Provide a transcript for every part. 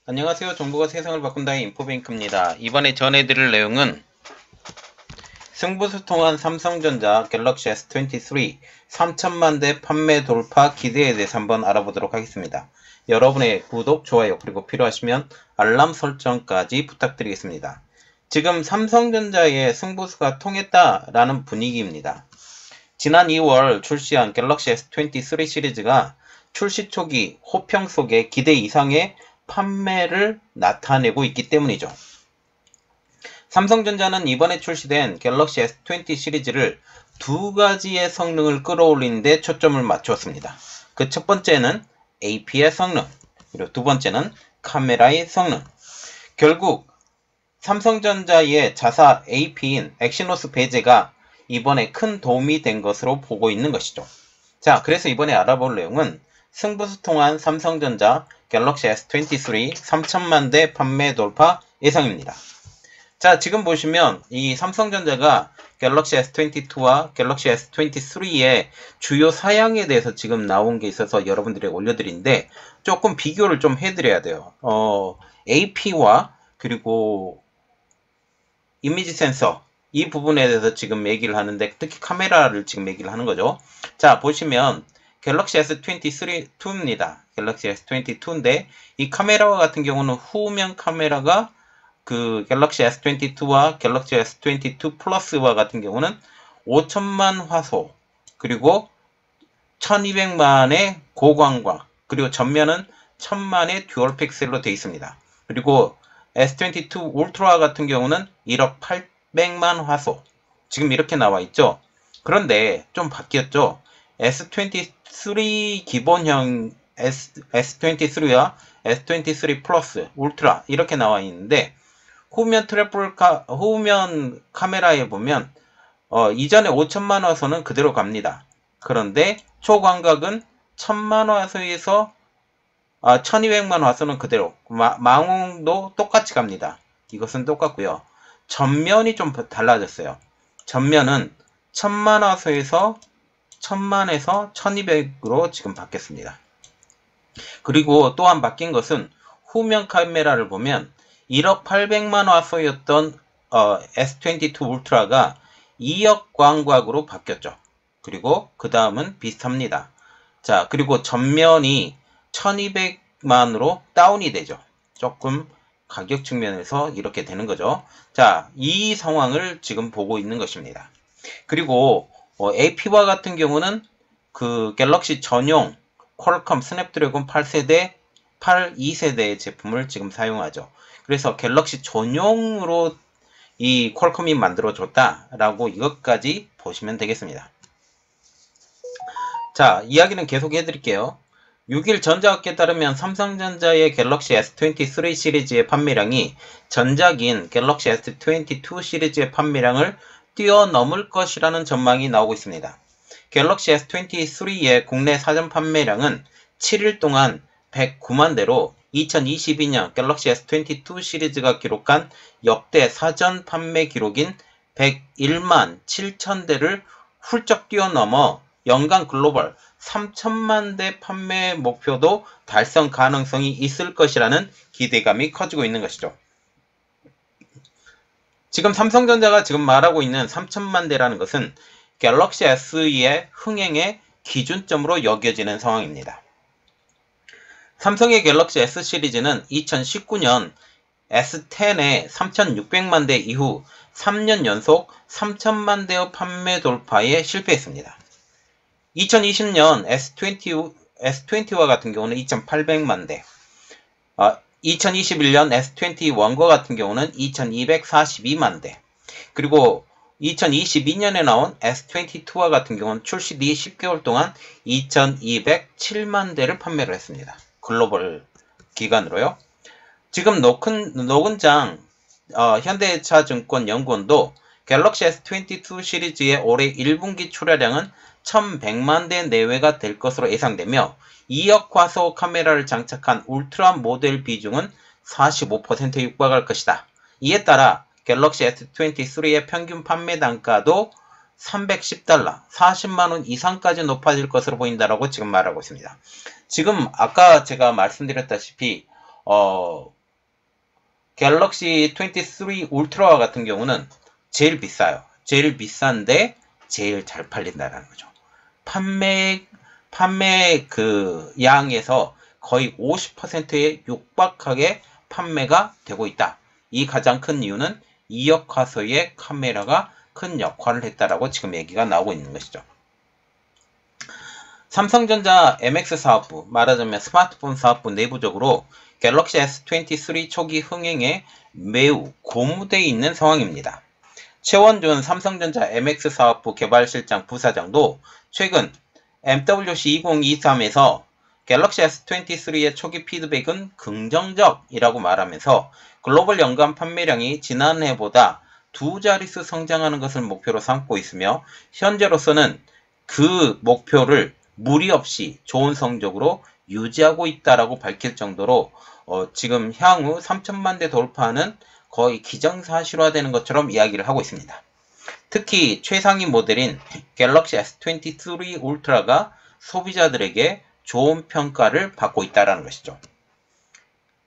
안녕하세요. 정보가 세상을 바꾼다의 인포뱅크입니다. 이번에 전해드릴 내용은 승부수 통한 삼성전자 갤럭시 S23 3천만 대 판매 돌파 기대에 대해서 한번 알아보도록 하겠습니다. 여러분의 구독, 좋아요, 그리고 필요하시면 알람 설정까지 부탁드리겠습니다. 지금 삼성전자의 승부수가 통했다라는 분위기입니다. 지난 2월 출시한 갤럭시 S23 시리즈가 출시 초기 호평 속에 기대 이상의 판매를 나타내고 있기 때문이죠. 삼성전자는 이번에 출시된 갤럭시 S20 시리즈를 두 가지의 성능을 끌어올리는 데 초점을 맞추었습니다. 그 첫 번째는 AP의 성능, 그리고 두 번째는 카메라의 성능. 결국 삼성전자의 자사 AP인 엑시노스 배제가 이번에 큰 도움이 된 것으로 보고 있는 것이죠. 자, 그래서 이번에 알아볼 내용은 승부수 통한 삼성전자 갤럭시 S23 3천만 대 판매 돌파 예상입니다. 자, 지금 보시면 이 삼성전자가 갤럭시 S22와 갤럭시 S23의 주요 사양에 대해서 지금 나온 게 있어서 여러분들에게 올려드리는데 조금 비교를 좀 해드려야 돼요. AP와 그리고 이미지 센서 이 부분에 대해서 지금 얘기를 하는데 특히 카메라를 지금 얘기를 하는 거죠. 자, 보시면 갤럭시 S22입니다. 갤럭시 S22인데 이 카메라와 같은 경우는 후면 카메라가 그 갤럭시 S22와 갤럭시 S22 플러스와 같은 경우는 5천만 화소 그리고 1200만의 고광각 그리고 전면은 1000만의 듀얼 픽셀로 되어 있습니다. 그리고 S22 울트라 같은 경우는 1억 800만 화소 지금 이렇게 나와 있죠. 그런데 좀 바뀌었죠. S23 기본형 S23와 S23 플러스 울트라 이렇게 나와 있는데 후면 후면 카메라에 보면 이전에 5천만 화소는 그대로 갑니다. 그런데 초광각은 1000만 화소에서 1200만 화소는 그대로 망원도 똑같이 갑니다. 이것은 똑같고요. 전면이 좀 달라졌어요. 전면은 1000만 화소에서 1000만에서 1200으로 지금 바뀌었습니다. 그리고 또한 바뀐 것은 후면 카메라를 보면 1억 800만 화소였던 S22 울트라가 2억 광각으로 바뀌었죠. 그리고 그 다음은 비슷합니다. 자, 그리고 전면이 1200만으로 다운이 되죠. 조금 가격 측면에서 이렇게 되는 거죠. 자, 이 상황을 지금 보고 있는 것입니다. 그리고 AP와 같은 경우는 그 갤럭시 전용 퀄컴 스냅드래곤 8세대, 82세대의 제품을 지금 사용하죠. 그래서 갤럭시 전용으로 이 퀄컴이 만들어줬다라고 이것까지 보시면 되겠습니다. 자, 이야기는 계속 해드릴게요. 6일 전자업계에 따르면 삼성전자의 갤럭시 S23 시리즈의 판매량이 전작인 갤럭시 S22 시리즈의 판매량을 뛰어넘을 것이라는 전망이 나오고 있습니다. 갤럭시 S23의 국내 사전 판매량은 7일 동안 109만 대로 2022년 갤럭시 S22 시리즈가 기록한 역대 사전 판매 기록인 101만 7천 대를 훌쩍 뛰어넘어 연간 글로벌 3천만 대 판매 목표도 달성 가능성이 있을 것이라는 기대감이 커지고 있는 것이죠. 지금 삼성전자가 지금 말하고 있는 3천만 대라는 것은 갤럭시 S의 흥행의 기준점으로 여겨지는 상황입니다. 삼성의 갤럭시 S 시리즈는 2019년 S10의 3600만 대 이후 3년 연속 3000만 대의 판매 돌파에 실패했습니다. 2020년 S20와 같은 경우는 2800만 대, 2021년 S21과 같은 경우는 2242만 대, 그리고 2022년에 나온 S22와 같은 경우는 출시 뒤 10개월 동안 2207만 대를 판매를 했습니다. 글로벌 기간으로요. 지금 노근장 현대차증권 연구원도 갤럭시 S22 시리즈의 올해 1분기 출하량은 1100만 대 내외가 될 것으로 예상되며 2억 화소 카메라를 장착한 울트라 모델 비중은 45%에 육박할 것이다. 이에 따라 갤럭시 S23의 평균 판매 단가도 310달러, 40만원 이상까지 높아질 것으로 보인다라고 지금 말하고 있습니다. 지금 아까 제가 말씀드렸다시피 갤럭시 23 울트라 같은 경우는 제일 비싸요. 제일 비싼데 제일 잘 팔린다라는 거죠. 판매 그 양에서 거의 50%에 육박하게 판매가 되고 있다. 이 가장 큰 이유는 2억 화소의 카메라가 큰 역할을 했다라고 지금 얘기가 나오고 있는 것이죠. 삼성전자 MX 사업부, 말하자면 스마트폰 사업부 내부적으로 갤럭시 S23 초기 흥행에 매우 고무되어 있는 상황입니다. 최원준 삼성전자 MX 사업부 개발실장 부사장도 최근 MWC 2023에서 갤럭시 S23의 초기 피드백은 긍정적이라고 말하면서 글로벌 연간 판매량이 지난해보다 2자릿수 성장하는 것을 목표로 삼고 있으며 현재로서는 그 목표를 무리 없이 좋은 성적으로 유지하고 있다라고 밝힐 정도로 지금 향후 3천만 대 돌파하는 거의 기정사실화되는 것처럼 이야기를 하고 있습니다. 특히 최상위 모델인 갤럭시 S23 울트라가 소비자들에게 좋은 평가를 받고 있다는 것이죠.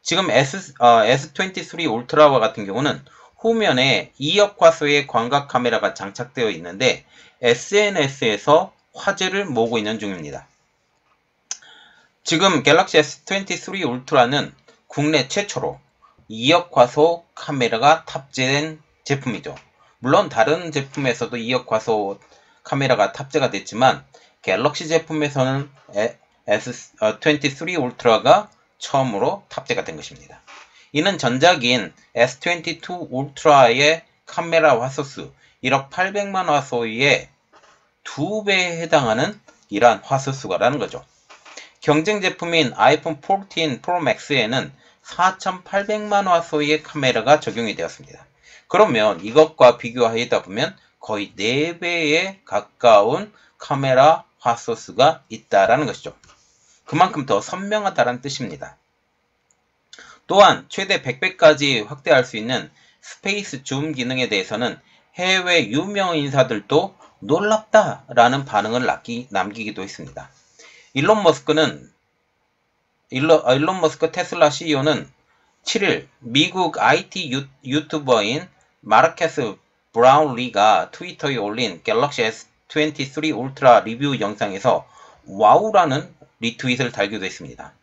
지금 S23 울트라와 같은 경우는 후면에 2억 화소의 광각 카메라가 장착되어 있는데 SNS에서 화제를 모으고 있는 중입니다. 지금 갤럭시 S23 울트라는 국내 최초로 2억 화소 카메라가 탑재된 제품이죠. 물론 다른 제품에서도 2억 화소 카메라가 탑재가 됐지만 갤럭시 제품에서는 S23 울트라가 처음으로 탑재가 된 것입니다. 이는 전작인 S22 울트라의 카메라 화소수 1억 800만 화소의 2배에 해당하는 이러한 화소수가라는 거죠. 경쟁 제품인 아이폰 14 프로 맥스에는 4800만 화소의 카메라가 적용이 되었습니다. 그러면 이것과 비교하다 보면 거의 4배에 가까운 카메라 화소수가 있다라는 것이죠. 그만큼 더 선명하다는 뜻입니다. 또한 최대 100배까지 확대할 수 있는 스페이스 줌 기능에 대해서는 해외 유명 인사들도 놀랍다라는 반응을 남기기도 했습니다. 일론 머스크 테슬라 CEO는 7일 미국 IT 유튜버인 마르케스 브라운리가 트위터에 올린 갤럭시 S23 울트라 리뷰 영상에서 와우라는 리트윗을 달기도 했습니다.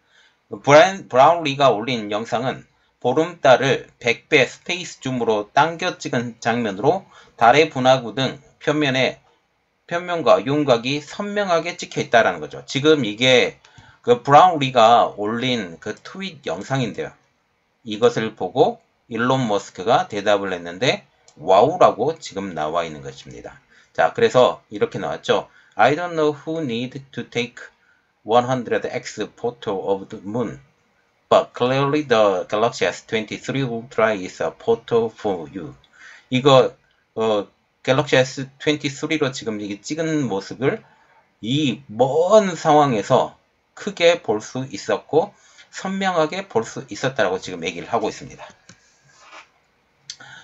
브라운리가 올린 영상은 보름달을 100배 스페이스 줌으로 당겨 찍은 장면으로 달의 분화구 등 편면과 윤곽이 선명하게 찍혀 있다는 거죠. 지금 이게 그 브라운리가 올린 그 트윗 영상인데요. 이것을 보고 일론 머스크가 대답을 했는데 와우라고 지금 나와 있는 것입니다. 자, 그래서 이렇게 나왔죠. I don't know who need to take 100x photo of the moon, but clearly the Galaxy S23 Ultra is a photo for you. 이거 갤럭시 S23로 지금 이게 찍은 모습을 이 먼 상황에서 크게 볼 수 있었고 선명하게 볼 수 있었다라고 지금 얘기를 하고 있습니다.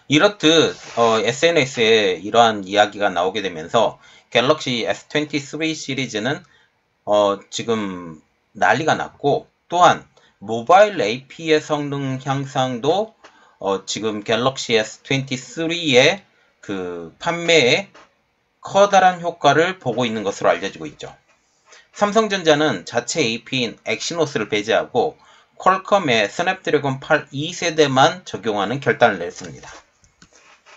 이렇듯 SNS에 이러한 이야기가 나오게 되면서 갤럭시 S23 시리즈는 지금 난리가 났고, 또한 모바일 AP의 성능 향상도 지금 갤럭시 S23의 그 판매에 커다란 효과를 보고 있는 것으로 알려지고 있죠. 삼성전자는 자체 AP인 엑시노스를 배제하고 퀄컴의 스냅드래곤 8 2세대만 적용하는 결단을 냈습니다.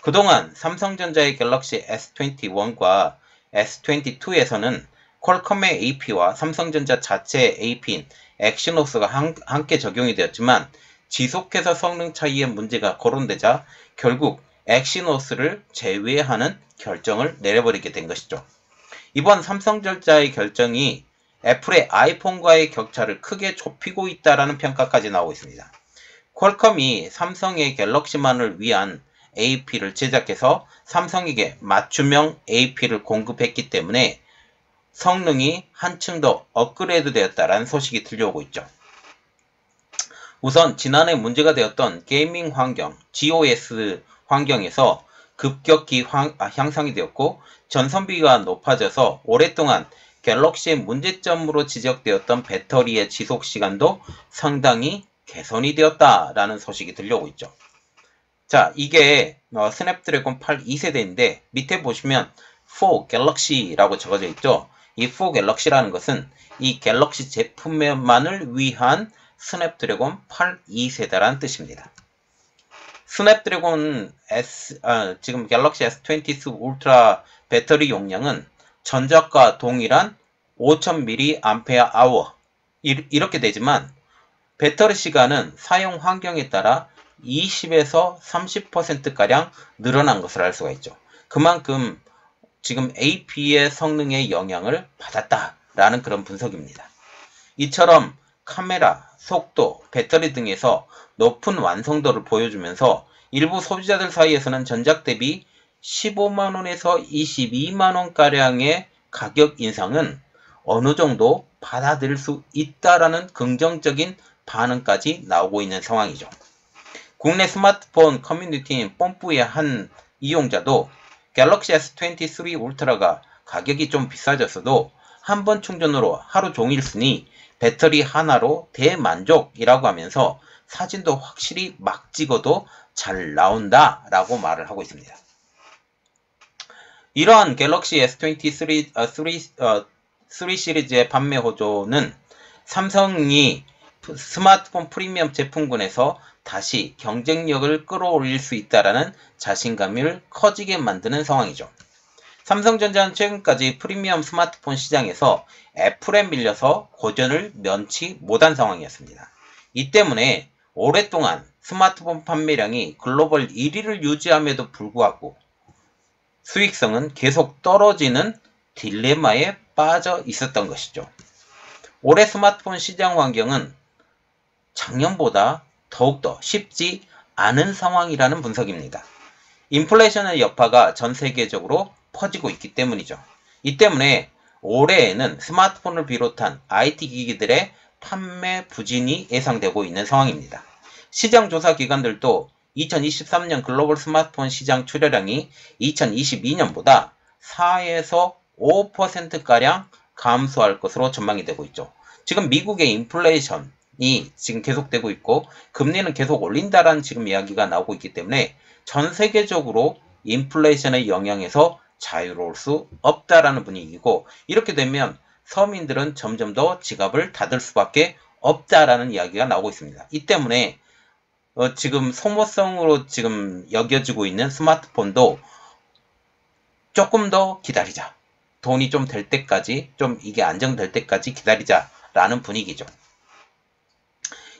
그동안 삼성전자의 갤럭시 S21과 S22에서는 퀄컴의 AP와 삼성전자 자체의 AP인 엑시노스가 함께 적용이 되었지만 지속해서 성능 차이에 문제가 거론되자 결국 엑시노스를 제외하는 결정을 내려버리게 된 것이죠. 이번 삼성전자의 결정이 애플의 아이폰과의 격차를 크게 좁히고 있다는 평가까지 나오고 있습니다. 퀄컴이 삼성의 갤럭시만을 위한 AP를 제작해서 삼성에게 맞춤형 AP를 공급했기 때문에 성능이 한층 더 업그레이드 되었다는 소식이 들려오고 있죠. 우선 지난해 문제가 되었던 게이밍 환경, GOS 환경에서 급격히 향상이 되었고 전선비가 높아져서 오랫동안 갤럭시의 문제점으로 지적되었던 배터리의 지속시간도 상당히 개선이 되었다라는 소식이 들려오고 있죠. 자, 이게 스냅드래곤 8 2세대인데 밑에 보시면 4 갤럭시라고 적어져 있죠. 이 4 갤럭시라는 것은 이 갤럭시 제품만을 위한 스냅드래곤 8 2세대라는 뜻입니다. 스냅드래곤 지금 갤럭시 S23 울트라 배터리 용량은 전작과 동일한 5000mAh 이렇게 되지만 배터리 시간은 사용 환경에 따라 20에서 30%가량 늘어난 것을 알 수가 있죠. 그만큼 지금 AP의 성능에 영향을 받았다라는 그런 분석입니다. 이처럼 카메라, 속도, 배터리 등에서 높은 완성도를 보여주면서 일부 소비자들 사이에서는 전작 대비 15만원에서 22만원가량의 가격 인상은 어느 정도 받아들일 수 있다라는 긍정적인 반응까지 나오고 있는 상황이죠. 국내 스마트폰 커뮤니티인 뽐뿌의 한 이용자도 갤럭시 S23 울트라가 가격이 좀 비싸졌어도 한 번 충전으로 하루 종일 쓰니 배터리 하나로 대만족이라고 하면서 사진도 확실히 막 찍어도 잘 나온다 라고 말을 하고 있습니다. 이러한 갤럭시 S23 3 시리즈의 판매 호조는 삼성이 스마트폰 프리미엄 제품군에서 다시 경쟁력을 끌어올릴 수 있다라는 자신감을 커지게 만드는 상황이죠. 삼성전자는 최근까지 프리미엄 스마트폰 시장에서 애플에 밀려서 고전을 면치 못한 상황이었습니다. 이 때문에 오랫동안 스마트폰 판매량이 글로벌 1위를 유지함에도 불구하고 수익성은 계속 떨어지는 딜레마에 빠져 있었던 것이죠. 올해 스마트폰 시장 환경은 작년보다 더욱더 쉽지 않은 상황이라는 분석입니다. 인플레이션의 여파가 전 세계적으로 퍼지고 있기 때문이죠. 이 때문에 올해에는 스마트폰을 비롯한 IT 기기들의 판매 부진이 예상되고 있는 상황입니다. 시장 조사 기관들도 2023년 글로벌 스마트폰 시장 출하량이 2022년보다 4에서 5%가량 감소할 것으로 전망이 되고 있죠. 지금 미국의 인플레이션이 지금 계속되고 있고 금리는 계속 올린다라는 지금 이야기가 나오고 있기 때문에 전 세계적으로 인플레이션의 영향에서 자유로울 수 없다라는 분위기고 이렇게 되면 서민들은 점점 더 지갑을 닫을 수밖에 없다라는 이야기가 나오고 있습니다. 이 때문에 지금 소모성으로 지금 여겨지고 있는 스마트폰도 조금 더 기다리자. 돈이 좀 될 때까지, 좀 이게 안정될 때까지 기다리자라는 분위기죠.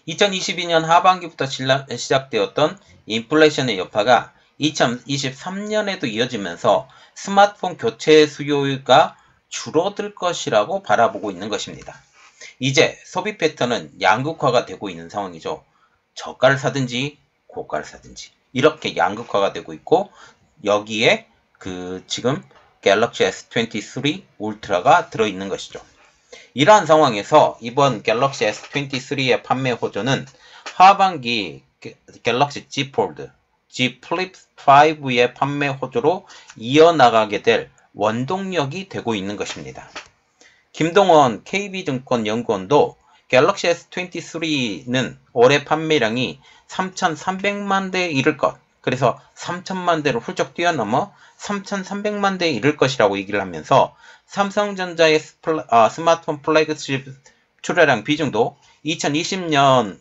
2022년 하반기부터 시작되었던 인플레이션의 여파가 2023년에도 이어지면서 스마트폰 교체 수요가 줄어들 것이라고 바라보고 있는 것입니다. 이제 소비 패턴은 양극화가 되고 있는 상황이죠. 저가를 사든지 고가를 사든지 이렇게 양극화가 되고 있고 여기에 지금 갤럭시 S23 울트라가 들어있는 것이죠. 이러한 상황에서 이번 갤럭시 S23의 판매 호조는 하반기 갤럭시 Z 폴드, Z 플립 5의 판매 호조로 이어나가게 될 원동력이 되고 있는 것입니다. 김동원 KB증권 연구원도 갤럭시 S23는 올해 판매량이 3,300만 대에 이를 것, 그래서 3,000만 대를 훌쩍 뛰어넘어 3,300만 대에 이를 것이라고 얘기를 하면서 삼성전자의 스마트폰 플래그십 출하량 비중도 2020년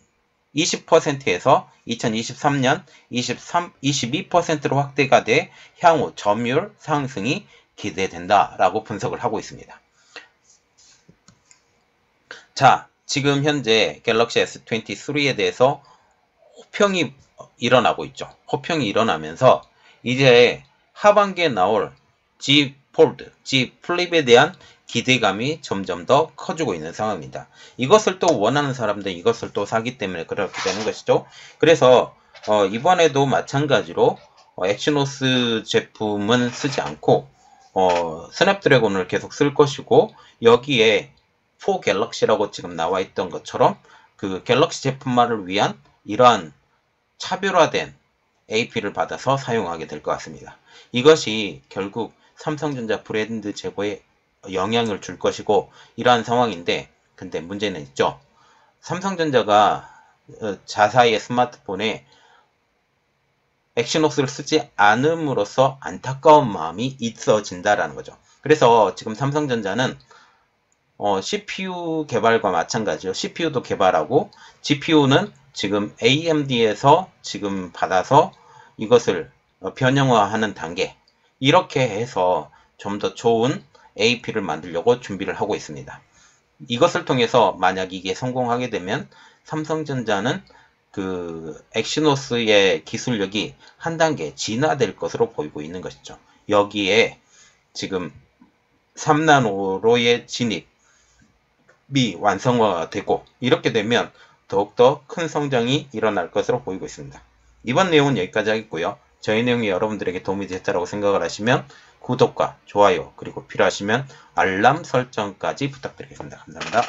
20%에서 2023년 22%로 확대가 돼 향후 점유율 상승이 기대된다라고 분석을 하고 있습니다. 자, 지금 현재 갤럭시 S23에 대해서 호평이 일어나고 있죠. 호평이 일어나면서 이제 하반기에 나올 Z 폴드, Z 플립에 대한 기대감이 점점 더 커지고 있는 상황입니다. 이것을 또 원하는 사람들은 이것을 또 사기 때문에 그렇게 되는 것이죠. 그래서 이번에도 마찬가지로 엑시노스 제품은 쓰지 않고 스냅드래곤을 계속 쓸 것이고 여기에 4 갤럭시라고 지금 나와 있던 것처럼 그 갤럭시 제품만을 위한 이러한 차별화된 AP를 받아서 사용하게 될 것 같습니다. 이것이 결국 삼성전자 브랜드 제고에 영향을 줄 것이고 이러한 상황인데 근데 문제는 있죠. 삼성전자가 자사의 스마트폰에 엑시노스를 쓰지 않음으로써 안타까운 마음이 있어진다라는 거죠. 그래서 지금 삼성전자는 CPU 개발과 마찬가지로 CPU도 개발하고 GPU는 지금 AMD에서 지금 받아서 이것을 변형화하는 단계, 이렇게 해서 좀 더 좋은 AP를 만들려고 준비를 하고 있습니다. 이것을 통해서 만약 이게 성공하게 되면 삼성전자는 그 엑시노스의 기술력이 한 단계 진화될 것으로 보이고 있는 것이죠. 여기에 지금 3나노로의 진입이 완성화가 되고, 이렇게 되면 더욱더 큰 성장이 일어날 것으로 보이고 있습니다. 이번 내용은 여기까지 하겠고요. 저희 내용이 여러분들에게 도움이 됐다고 생각을 하시면 구독과 좋아요, 그리고 필요하시면 알람 설정까지 부탁드리겠습니다. 감사합니다.